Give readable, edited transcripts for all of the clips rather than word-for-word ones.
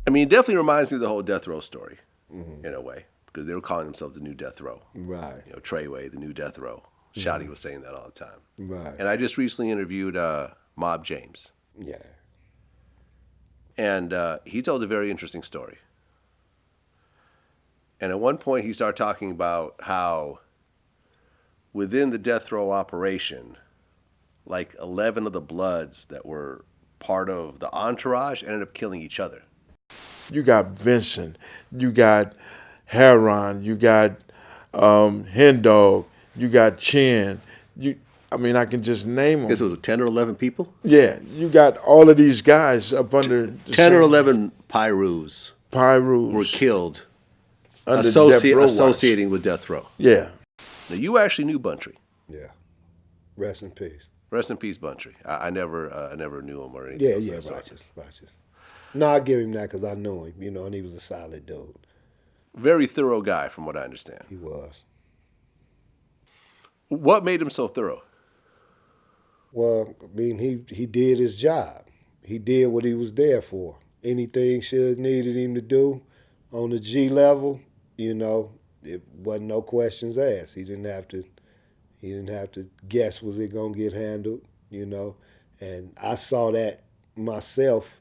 I mean, it definitely reminds me of the whole death row story in a way, because they were calling themselves the new death row. Right. You know, Treyway, the new death row. Shotty was saying that all the time. Right. And I just recently interviewed Mob James. Yeah. And he told a very interesting story. And at one point, he started talking about how within the death row operation, like 11 of the Bloods that were part of the entourage ended up killing each other. You got Vincent, you got Heron, you got Hen Dog, you got Chin. I can just name them. I guess it was 10 or 11 people? Yeah, you got all of these guys up under the 10 or 11 Pirus Pirus were killed under death row associating with death row. Yeah. Now, you actually knew Buntry. Yeah. Rest in peace. Rest in peace, Buntry. I never knew him or anything. Yeah, righteous. No, I give him that because I knew him, and he was a solid dude. Very thorough guy, from what I understand. He was. What made him so thorough? Well, I mean, he did his job. He did what he was there for. Anything Suge needed him to do on the G level, it wasn't no questions asked. He didn't have to guess was it gonna get handled, And I saw that myself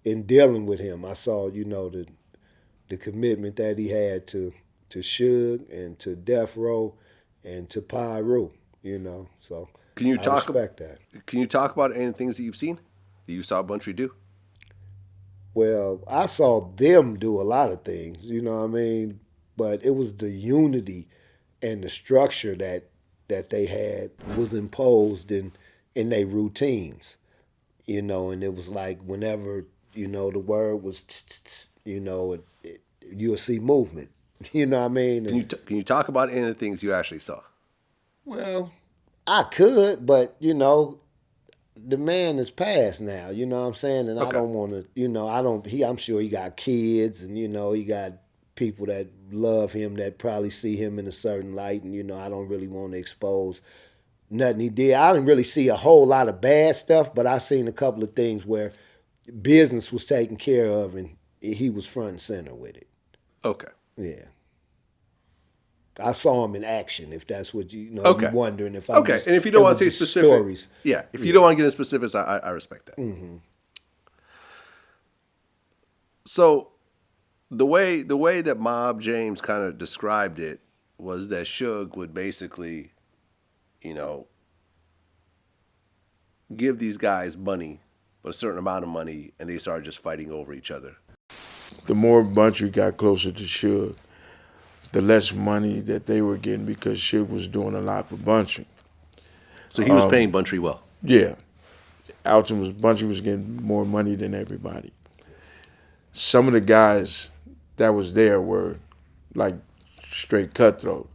in dealing with him. I saw, the commitment that he had to Suge and to Death Row and to Piru, So I respect that. Can you talk about any things that you've seen that you saw Buntry do? Well, I saw them do a lot of things, But it was the unity and the structure that they had was imposed in their routines, And it was like whenever, the word was, you'll see movement. You know what I mean? And, Can you talk about any of the things you actually saw? well, I could, but the man is past now. You know what I'm saying? And Okay. I don't want to. I'm sure he got kids, and he got people that love him that probably see him in a certain light, and I don't really want to expose nothing he did. I didn't really see a whole lot of bad stuff, but I seen a couple of things where business was taken care of, and he was front and center with it. Okay. Yeah. I saw him in action, if that's what Okay. you're wondering if I'm and if you don't want to say specific stories. Yeah, if you don't want to get into specifics, I respect that. Mm-hmm. So the way that Mob James kind of described it was that Suge would basically, give these guys money, but a certain amount of money, and they started just fighting over each other. The more Buntry got closer to Suge, the less money that they were getting because Suge was doing a lot for Buntry. So he was paying Buntry well. Yeah. Buntry was getting more money than everybody. Some of the guys that was there were like straight cutthroat,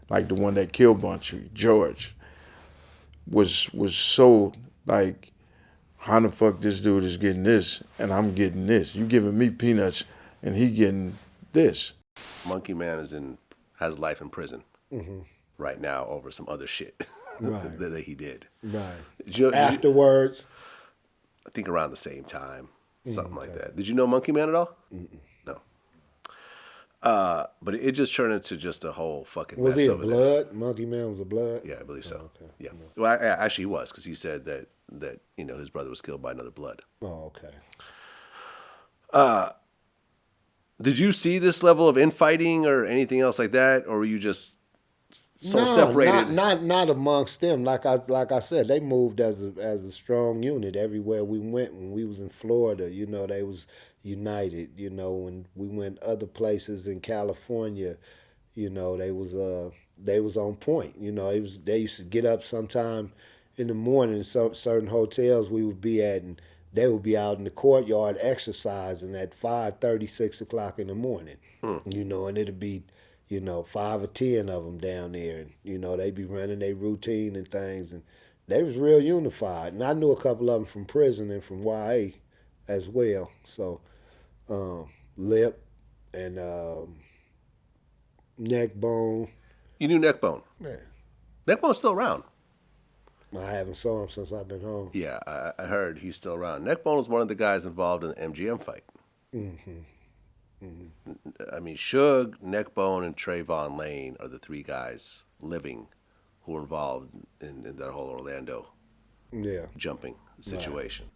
like the one that killed Buntry, George, was so like, how the fuck this dude is getting this and I'm getting this? You giving me peanuts and he getting this. Monkey Man has life in prison right now over some other shit Right. that he did. Right. Afterwards. I think around the same time, something like that. Did you know Monkey Man at all? Mm-mm. No. But it just turned into just a whole fucking Was mess he a over blood? there. Monkey Man was a blood? Yeah, I believe so. Oh, okay. Yeah. Well, actually, he was, because he said that his brother was killed by another blood. Oh, okay. Did you see this level of infighting or anything else like that, or were you just so separated? Not amongst them. Like I said, they moved as a strong unit everywhere we went. When we was in Florida, they was united. When we went other places in California, they was on point. They used to get up sometime in the morning in certain hotels we would be at, and they would be out in the courtyard exercising at 5:30, 6 o'clock in the morning. And it'd be 5 or 10 of them down there, and they'd be running their routine and things, and they was real unified. And I knew a couple of them from prison and from YA as well. So Lip and Neckbone. You knew Neckbone. Man, Neckbone's still around. I haven't saw him since I've been home. Yeah, I heard he's still around. Neckbone was one of the guys involved in the MGM fight. Mm-hmm. I mean, Suge, Neckbone, and Trayvon Lane are the three guys living who were involved in that whole Orlando Yeah. jumping situation.